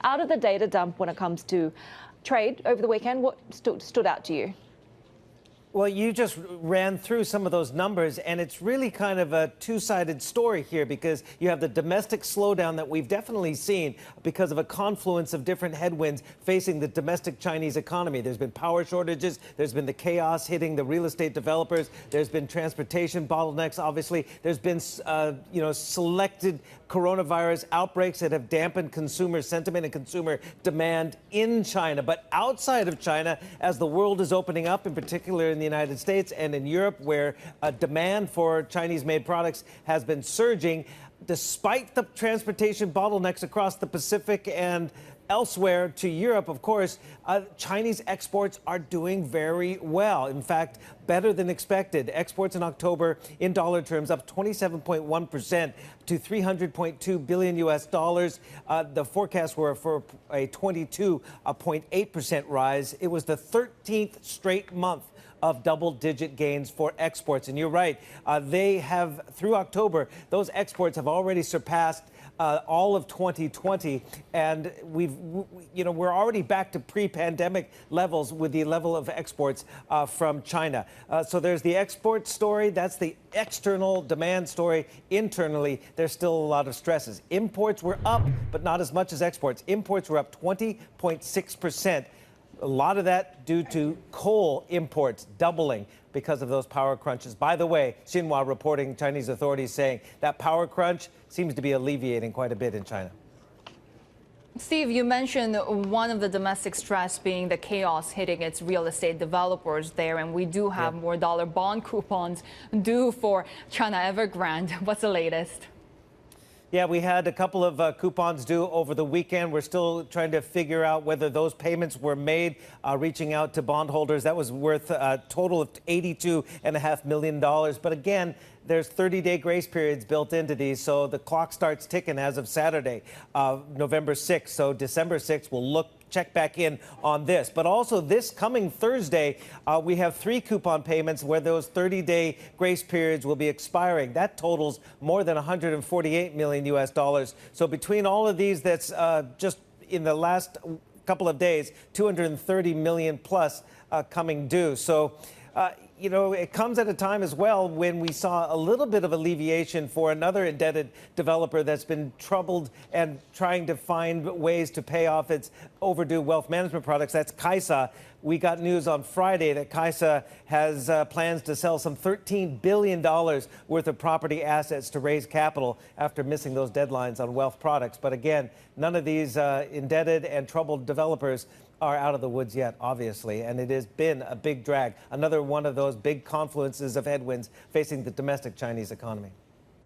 out of the data dump when it comes to trade over the weekend? What stood out to you? Well, you just ran through some of those numbers, and it's really kind of a two-sided story here because you have the domestic slowdown that we've definitely seen because of a confluence of different headwinds facing the domestic Chinese economy. There's been power shortages. There's been the chaos hitting the real estate developers. There's been transportation bottlenecks, obviously. There's been, selected coronavirus outbreaks that have dampened consumer sentiment and consumer demand in China. But outside of China, as the world is opening up, in particular in the United States and in Europe, where demand for Chinese-made products has been surging, despite the transportation bottlenecks across the Pacific and elsewhere to Europe, of course, Chinese exports are doing very well. In fact, better than expected. Exports in October, in dollar terms, up 27.1% to $300.2 billion US dollars. The forecasts were for a 22.8% rise. It was the 13th straight month of double-digit gains for exports. And you're right, they have, through October, those exports have already surpassed all of 2020, and we're already back to pre-pandemic levels with the level of exports from China. So there's the export story. That's the external demand story. Internally, there's still a lot of stresses. Imports were up, but not as much as exports. Imports were up 20.6%. A lot of that due to coal imports doubling because of those power crunches. By the way, Xinhua reporting Chinese authorities saying that power crunch seems to be alleviating quite a bit in China. Steve, you mentioned one of the domestic stress being the chaos hitting its real estate developers there, and we do have more dollar bond coupons due for China Evergrande. What's the latest? Yeah, we had a couple of coupons due over the weekend. We're still trying to figure out whether those payments were made, reaching out to bondholders. That was worth a total of $82.5 million. But again, there's 30-day grace periods built into these, so the clock starts ticking as of Saturday, November 6th. So December 6th, we'll check back in on this. But also this coming Thursday, we have 3 coupon payments where those 30-day grace periods will be expiring. That totals more than $148 million US dollars. So between all of these, that's just in the last couple of days, 230 million plus coming due. So, it comes at a time as well when we saw a little bit of alleviation for another indebted developer that's been troubled and trying to find ways to pay off its overdue wealth management products. That's Kaisa. We got news on Friday that Kaisa has plans to sell some $13 billion worth of property assets to raise capital after missing those deadlines on wealth products. But again, none of these indebted and troubled developers are out of the woods yet, obviously, and it has been a big drag. Another one of those big confluences of headwinds facing the domestic Chinese economy.